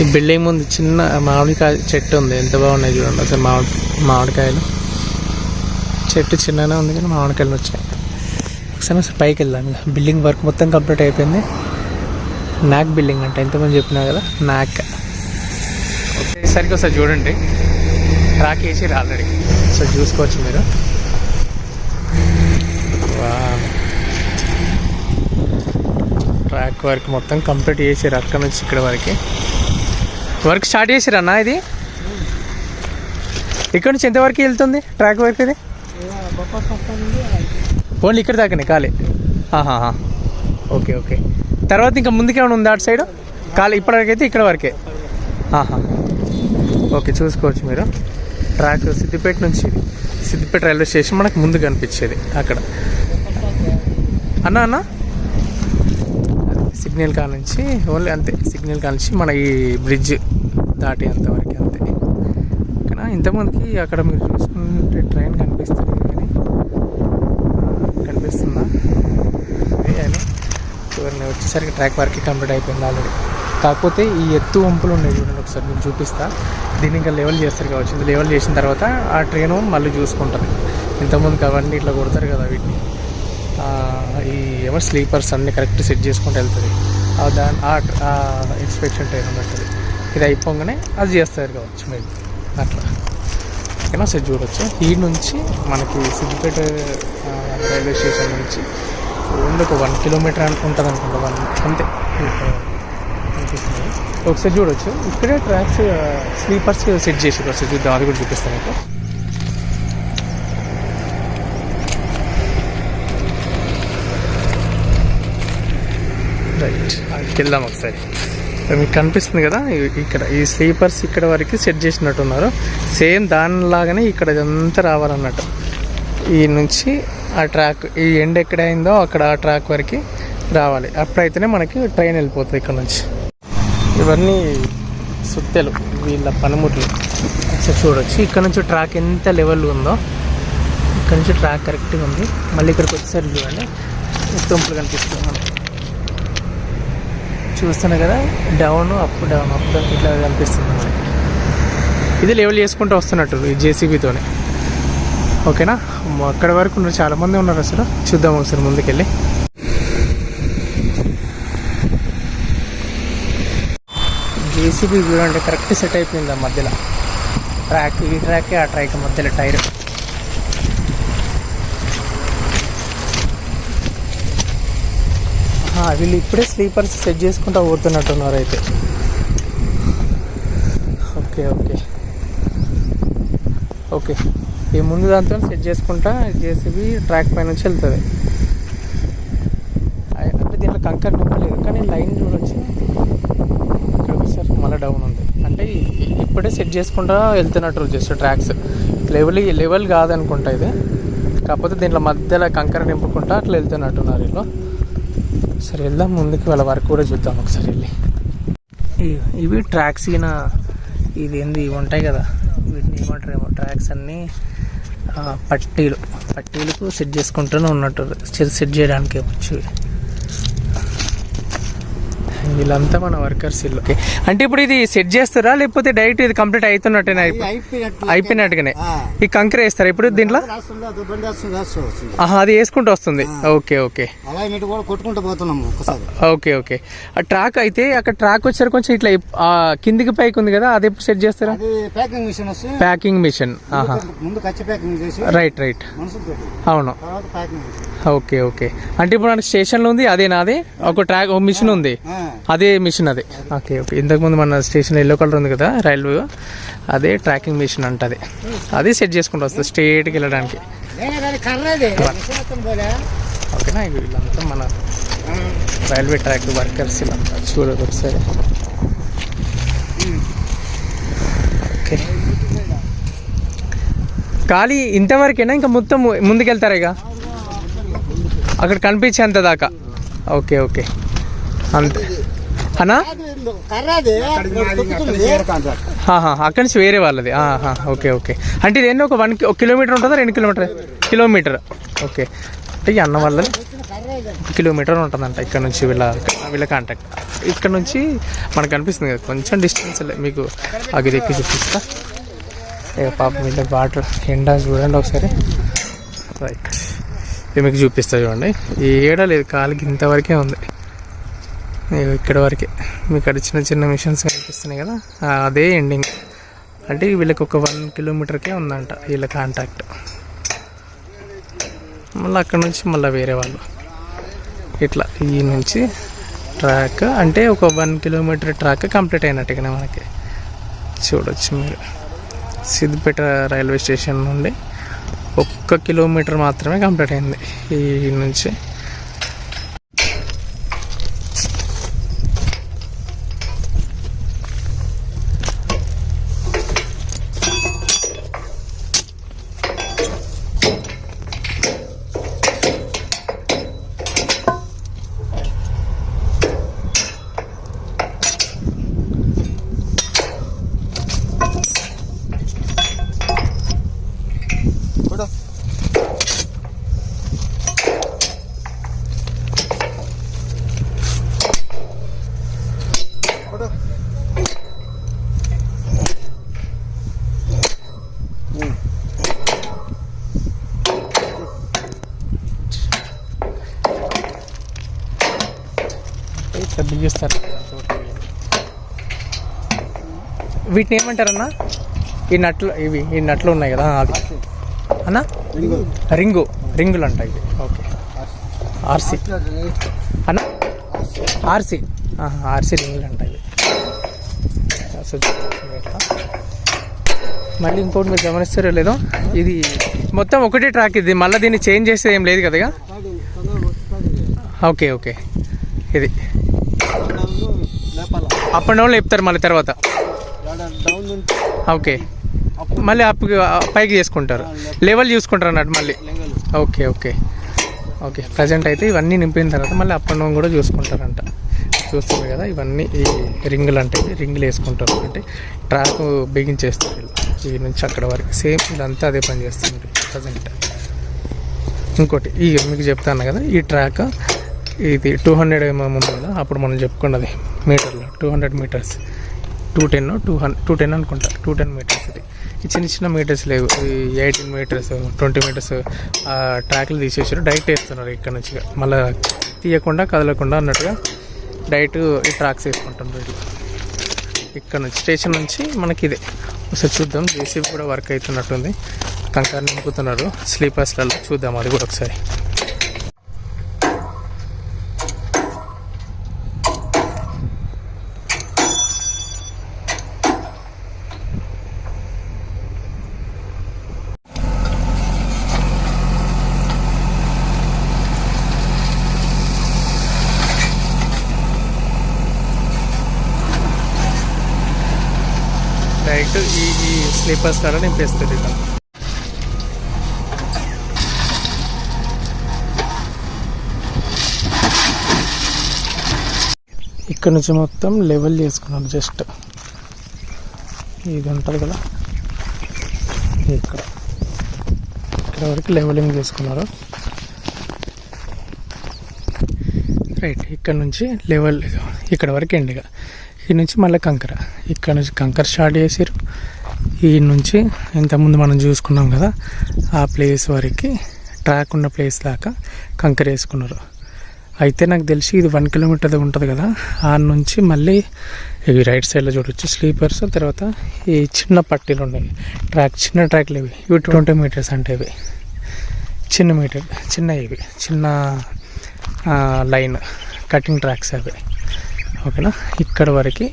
ఈ బిల్డింగ్ ముందు చిన్న మామిడికాయ చెట్టు ఉంది, ఎంత బాగున్నాయి చూడండి అసలు. మామిడికాయలు చెట్టు చిన్ననే ఉంది కానీ మామిడికాయలు వచ్చాయి. ఒకసారి అసలు పైకి వెళ్దాం. బిల్డింగ్ వర్క్ మొత్తం కంప్లీట్ అయిపోయింది. నాక్ బిల్డింగ్ అంటే ఎంతమంది చెప్పినా కదా, నాక్. ఒకసారికి ఒకసారి చూడండి, ట్రాక్ వేసి ఆల్రెడీ, సో చూసుకోవచ్చు మీరు. ట్రాక్ వర్క్ మొత్తం కంప్లీట్ చేసారు. అక్కడ నుంచి ఇక్కడ వరకు వర్క్ స్టార్ట్ చేసారు అన్న. ఇది ఇక్కడ నుంచి ఎంతవరకు వెళ్తుంది ట్రాక్ వర్క్? ఇది ఓన్లీ ఇక్కడ దాకానే ఖాళీ. Okay okay. తర్వాత ఇంకా ముందుకేమైనా ఉందా అటు సైడ్? ఖాళీ ఇప్పటివరకు అయితే ఇక్కడ వరకే. ఓకే, చూసుకోవచ్చు మీరు. ట్రాక్ సిద్దిపేట నుంచి, సిద్దిపేట రైల్వే స్టేషన్ మనకు ముందు కనిపించేది అక్కడ. అన్న సిగ్నల్ కా నుంచి ఓన్లీ అంతే, సిగ్నల్ కా నుంచి మన ఈ బ్రిడ్జ్ దాటి అంతవరకు అంతే. ఓకేనా? ఇంతమందికి అక్కడ మీరు చూసుకుంటే ట్రైన్ కనిపిస్తుంది కానీ కనిపిస్తుందా అని చివరిని వచ్చేసరికి ట్రాక్ వర్క్ కంప్లీట్ అయిపోయింది ఆల్రెడీ. కాకపోతే ఈ ఎత్తు వంపులు ఉన్నాయి చూడండి, ఒకసారి నేను చూపిస్తా. దీన్ని ఇంకా లెవెల్ చేస్తారు కావచ్చు. ఇది లెవెల్ చేసిన తర్వాత ఆ ట్రైను మళ్ళీ చూసుకుంటుంది. ఇంతకుముందుకు అవన్నీ ఇట్లా కొడతారు కదా వీటిని, ఈ ఎవరు స్లీపర్స్ అన్నీ కరెక్ట్ సెట్ చేసుకుంటూ వెళ్తుంది. దాని ఆ ఇన్స్పెక్షన్ ట్రైన్ ఉన్నట్టుంది. ఇది అయిపోగానే అది చేస్తారు కావచ్చు మేబీ అట్లా. ఓకేనా? సార్ చూడొచ్చు. ఈ నుంచి మనకి సిద్దిపేట రైల్వే స్టేషన్ నుంచి ఓన్లీ ఒక 1 కిలోమీటర్ ఉంటుంది అనుకుంటా, 1 అంతే అనిపిస్తుంది. ఒకసారి చూడొచ్చు. ఇక్కడే ట్రాక్స్ స్లీపర్స్ సెట్ చేసి ఒకసారి చూద్దాం, అది కూడా చూపిస్తాను మీకు. రైట్, అక్కడికి వెళ్దాం ఒకసారి. మీకు కనిపిస్తుంది కదా ఇక్కడ ఈ స్లీపర్స్ ఇక్కడ వరకు సెట్ చేసినట్టున్నారు. సేమ్ దానిలాగానే ఇక్కడ ఇదంతా రావాలన్నట్టు. ఈ నుంచి ఆ ట్రాక్, ఈ ఎండ్ ఎక్కడైందో అక్కడ ఆ ట్రాక్ వరకు రావాలి. అప్పుడైతేనే మనకి ట్రైన్ వెళ్ళిపోతుంది ఇక్కడ నుంచి. ఇవన్నీ సుత్తెలు, వీళ్ళ పనిముట్లు. ఒకసారి చూడొచ్చు ఇక్కడ నుంచి ట్రాక్ ఎంత లెవెల్ ఉందో. ఇక్కడ నుంచి ట్రాక్ కరెక్ట్గా ఉంది. మళ్ళీ ఇక్కడికి వచ్చేసరికి చూడండి తుంపులు కనిపిస్తుంది మనకి. చూస్తున్నాయి కదా, down up down up down ఇట్లా కనిపిస్తుంది మనకి. ఇది లెవెల్ చేసుకుంటూ వస్తున్నట్టు ఈ జేసీబీతోనే. ఓకేనా? అక్కడ వరకు ఉన్నారు, చాలామంది ఉన్నారు అసలు. చూద్దాం ఒకసారి ముందుకెళ్ళి. జేసీబీ చూడండి కరెక్ట్ సెట్ అయిపోయింది ఆ మధ్యలో. ట్రాక్, ఈ ట్రాక్ ఆ ట్రాక్ మధ్యలో టైర్. వీళ్ళు ఇప్పుడే స్లీపర్స్ సెట్ చేసుకుంటూ పోతున్నట్టున్నారు అయితే. Okay okay okay. ఈ ముందు దాంతో సెట్ చేసుకుంటా జేసీబీ ట్రాక్ పై నుంచి వెళ్తుంది. అంటే దీంట్లో కంకర్ నింపలేదు కానీ లైన్ చూడొచ్చు. ఇక్కడ వచ్చేసరికి మళ్ళీ డౌన్ ఉంది. అంటే ఇప్పుడే సెట్ చేసుకుంటా వెళ్తున్నట్టు జస్ట్ ట్రాక్స్. లెవెల్ కాదనుకుంటా ఇది. కాకపోతే దీంట్లో మధ్యలో కంకర నింపుకుంటా అట్లా వెళ్తున్నట్టున్నారు వీళ్ళు. సరే వెళ్దాం ముందుకు, వాళ్ళ వర్క్ కూడా చూద్దాం ఒకసారి వెళ్ళి. ఇవి ట్రాక్స్ అయినా ఇది ఏంది ఇవి ఉంటాయి కదా, వీటిని ఏమంటారేమో ట్రాక్స్ అన్నీ పట్టీలకు సెట్ చేసుకుంటూనే ఉన్నట్టు, సెట్ చేయడానికి వచ్చు. వీళ్ళంతా మన వర్కర్స్ వీళ్ళు. అంటే ఇప్పుడు ఇది సెట్ చేస్తారా లేకపోతే డైరెక్ట్ ఇది కంప్లీట్ అవుతున్నట్టేనా? అయిపోయినట్టుగానే ఈ కంకర వేస్తారా ఇప్పుడు దీంట్లో? అది వేసుకుంటూ వస్తుంది. Okay okay okay okay. ఆ ట్రాక్ అయితే అక్కడ ట్రాక్ వచ్చారు కొంచెం ఇట్లా కిందికి పైకి ఉంది కదా, అది ఎప్పుడు సెట్ చేస్తారా? Packing machine. రైట్ రైట్, అవును. Okay okay. అంటే ఇప్పుడు మనకి స్టేషన్లో ఉంది అదేనా? అదే ఒక ట్రాక్, ఒక మిషన్ ఉంది, అదే మిషన్ అదే. Okay okay. ఇంతకుముందు మన స్టేషన్లో ఎల్లో కలర్ ఉంది కదా రైల్వే, అదే ట్రాకింగ్ మిషన్ అంటది. అది సెట్ చేసుకుంటూ వస్తుంది స్ట్రేట్కి వెళ్ళడానికి. ఓకేనా? వీళ్ళంతా మన రైల్వే ట్రాక్ వర్కర్స్ వీళ్ళంతా. చూడదు ఒకసారి. ఓకే, ఖాళీ ఇంతవరకేనా? ఇంకా మొత్తం ముందుకెళ్తారా ఇక అక్కడ కనిపించేంత దాకా? ఓకే ఓకే అంతే అన్నా. అక్కడి నుంచి వేరే వాళ్ళది. Okay okay. అంటే ఇది ఒక 1 కిలోమీటర్ ఉంటుందా 2 కిలోమీటర్? కిలోమీటర్. ఓకే. అంటే ఈ అన్న వాళ్ళది కిలోమీటర్ ఉంటుందంట ఇక్కడ నుంచి వీళ్ళ కాంటాక్ట్. ఇక్కడ నుంచి మనకు అనిపిస్తుంది కదా కొంచెం డిస్టెన్స్ మీకు అగిరి ఎక్కి చూపిస్తా. పాపం వీళ్ళ వాటర్ ఎండ చూడండి ఒకసారి. రైట్, ఇది మీకు చూపిస్తా చూడండి. ఈ ఏడ లేదు, కాలికి ఇంతవరకే ఉంది, ఇక్కడ వరకే. మీకు అక్కడ చిన్న చిన్న మిషన్స్ కనిపిస్తున్నాయి కదా, అదే ఎండింగ్. అంటే వీళ్ళకి ఒక 1 కిలోమీటర్కే ఉందంట వీళ్ళ కాంటాక్ట్. మళ్ళీ అక్కడ నుంచి మళ్ళీ వేరే వాళ్ళు ఇట్లా ఈ నుంచి ట్రాక్ అంటే ఒక 1 కిలోమీటర్ ట్రాక్ కంప్లీట్ అయినట్టుగానే మనకి చూడొచ్చు మీరు. సిద్దిపేట రైల్వే స్టేషన్ నుండి 1 కిలోమీటర్ మాత్రమే కంప్లీట్ అయింది ఈ నుంచి. బిగిస్తారు. వీటిని ఏమంటారన్నా? ఈ నట్లు ఉన్నాయి కదా, అది అన్నా రింగులు అంట ఇవి. ఓకే, ఆర్సీ అన్నా, ఆర్సీ రింగులు అంట ఇవి. మళ్ళీ ఇంకోటి మీరు గమనిస్తారో లేదో, ఇది మొత్తం ఒకటే ట్రాక్. ఇది మళ్ళీ దీన్ని చేంజ్ చేస్తే ఏం లేదు కదా. ఓకే, ఇది అప్ అండ్ డౌన్ లేపుతారు మళ్ళీ తర్వాత. ఓకే, మళ్ళీ పైకి చేసుకుంటారు, లెవెల్ చూసుకుంటారు అన్నట్టు మళ్ళీ. ఓకే, ప్రజెంట్ అయితే ఇవన్నీ నింపిన తర్వాత మళ్ళీ అప్ అండ్ డౌన్ కూడా చూసుకుంటారంట. చూస్తుంది కదా, ఇవన్నీ ఈ రింగులు అంటే రింగులు వేసుకుంటారు. అంటే ట్రాక్ బిగించేస్తారు ఈ నుంచి అక్కడ వరకు. సేమ్ ఇదంతా అదే పని చేస్తుంది ప్రజెంట్. ఇంకోటి మీకు చెప్తాను కదా, ఈ ట్రాక్ ఇది 200 mm ఉంది కదా, అప్పుడు మనం చెప్పుకున్నది మీటర్లో 200 మీటర్స్, 210 అనుకుంటా, 210 మీటర్స్. ఇది ఈ చిన్న మీటర్స్ లేవు, 18 మీటర్స్ 20 మీటర్స్ ఆ ట్రాక్లు తీసేసారు. డైరెక్ట్ వేస్తున్నారు ఇక్కడ నుంచి, మళ్ళీ తీయకుండా కదలకుండా అన్నట్టుగా డైరెక్ట్ ఈ ట్రాక్స్ వేసుకుంటున్నారు. ఇక్కడ నుంచి స్టేషన్ నుంచి మనకి ఇదే. ఒకసారి చూద్దాం, జేసీబీ కూడా వర్క్ అవుతున్నట్టుంది, కంకర నింపుతున్నారు స్లీపర్స్లలో. చూద్దాం అది కూడా ఒకసారి. డైరెక్ట్ ఈ స్లీపర్స్ ద్వారా నింపేస్తుంది ఇక్కడ. ఇక్కడ నుంచి మొత్తం లెవెల్ చేసుకున్నాను. జస్ట్ ఇది ఉంటుంది కదా, ఇక్కడ వరకు లెవెలింగ్ చేసుకున్నారు. రైట్, ఇక్కడ నుంచి లెవెల్ ఇక్కడ వరకు ఎండిగా. ఈ నుంచి మళ్ళీ కంకర, ఇక్కడ నుంచి కంకర స్టార్ట్ చేసారు. ఈ నుంచి ఇంతకుముందు మనం చూసుకున్నాం కదా, ఆ ప్లేస్ వరకు ట్రాక్ ఉన్న ప్లేస్ దాకా కంకర వేసుకున్నారు. అయితే నాకు తెలిసి ఇది 1 కిలోమీటర్ ఉంటుంది కదా, ఆ నుంచి మళ్ళీ ఇవి రైట్ సైడ్లో చూడవచ్చు స్లీపర్స్. తర్వాత ఈ చిన్న పట్టీలు ఉన్నాయి ట్రాక్, చిన్న ట్రాక్లు ఇవి 20 మీటర్స్ అంటే ఇవి చిన్న లైన్ కటింగ్ ట్రాక్స్ అవి. ఓకేనా, ఇక్కడ వరకు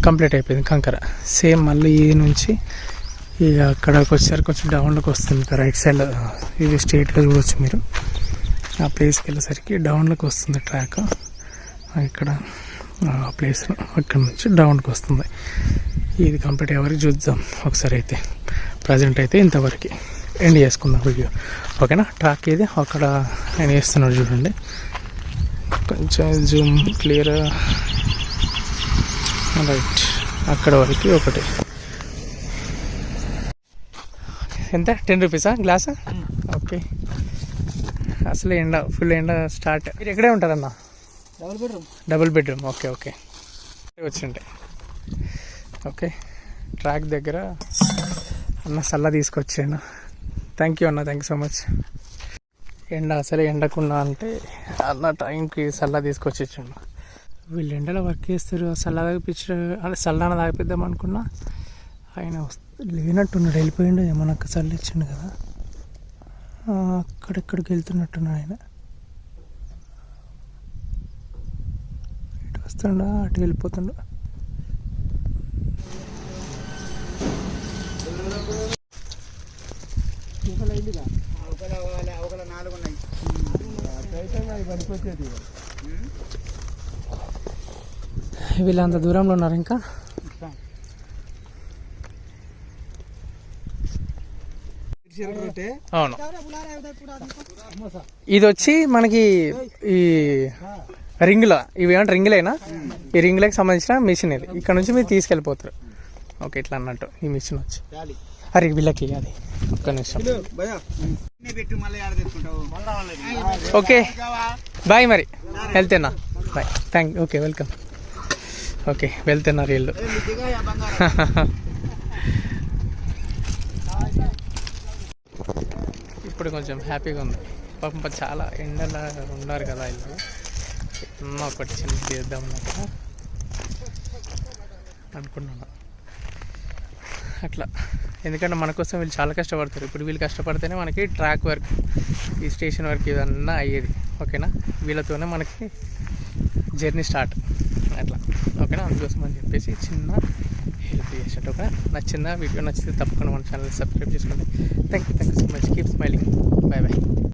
కంప్లీట్ అయిపోయింది కంకర. సేమ్ మళ్ళీ ఈ నుంచి ఇక అక్కడికి వచ్చేసరికి కొంచెం డౌన్లోకి వస్తుంది రైట్ సైడ్లో. ఇది స్ట్రైట్గా చూడవచ్చు మీరు. ఆ ప్లేస్కి వెళ్ళేసరికి డౌన్లోకి వస్తుంది ట్రాక్. ఇక్కడ ప్లేస్లో అక్కడ నుంచి డౌన్కి వస్తుంది. ఇది కంప్లీట్ అయ్యేవరకు చూద్దాం ఒకసారి. అయితే ప్రజెంట్ అయితే ఇంతవరకు ఎండ్ చేసుకుందాం వీడియో. ఓకేనా, ట్రాక్ ఇది అక్కడ నేను వేస్తున్నాడు చూడండి, కొంచెం జూమ్ క్లియర్. రైట్, అక్కడ వరకు ఒకటి. ఎంత 10 రూపీసా గ్లాసా? ఓకే, అసలు ఎండ ఫుల్ ఎండ స్టార్ట్. మీరు ఎక్కడే ఉంటారన్న? Double bedroom. ఓకే ఓకే వచ్చింటాయి. ఓకే ట్రాక్ దగ్గర అన్న సల్లా తీసుకొచ్చాను. థ్యాంక్ యూ అన్న, థ్యాంక్ యూ సో మచ్. ఎండ అసలు ఎండకున్నా అంటే అన్న టైంకి సల్లా తీసుకొచ్చి ఇచ్చాను. వీళ్ళు ఎండలో వర్క్ చేస్తారు, సల్లా తాగిపించారు అంటే సల్లాన తాగిపిద్దాం అనుకున్నా ఆయన లేనట్టున్నాడు, వెళ్ళిపోయిండు. మనకు సల్లు ఇచ్చిండు కదా, అక్కడెక్కడికి వెళ్తున్నట్టున్నాడు ఆయన. ఇటు వస్తుండా అటు వెళ్ళిపోతుండ. వీళ్ళంత దూరంలో ఉన్నారు ఇంకా. అవును, ఇది వచ్చి మనకి ఈ రింగ్లో, ఇవి ఏమంటే రింగులేనా, ఈ రింగులకి సంబంధించిన మిషన్ ఇది. ఇక్కడ నుంచి మీరు తీసుకెళ్ళిపోతారు. ఓకే ఇట్లా అన్నట్టు ఈ మిషన్ వచ్చి అరే వీళ్ళకి అది ఒక్క నిమిషం. ఓకే బాయ్, మరి వెళ్తేనా? Bye, thank. Okay welcome. Okay వెళ్తున్నారు వీళ్ళు. ఇప్పుడు కొంచెం హ్యాపీగా ఉంది పాపం. చాలా ఎండలా ఉన్నారు కదా వీళ్ళు. ఒకటి చిన్న చేద్దాం అనుకున్నాను అట్లా. ఎందుకంటే మన కోసం వీళ్ళు చాలా కష్టపడతారు. ఇప్పుడు వీళ్ళు కష్టపడితేనే మనకి ట్రాక్ వర్క్, ఈ స్టేషన్ వర్క్ ఇవన్నీ అయ్యేది. ఓకేనా, వీళ్ళతోనే మనకి జర్నీ స్టార్ట్ అట్లా. ఓకేనా, అందుకోసం అని చెప్పేసి చిన్న హెల్ప్ చేసినట్టు. ఓకే, నచ్చిందా వీడియో? నచ్చితే తప్పకుండా మన ఛానల్ సబ్స్క్రైబ్ చేసుకోండి. Thank you so much. Keep smiling. Bye bye.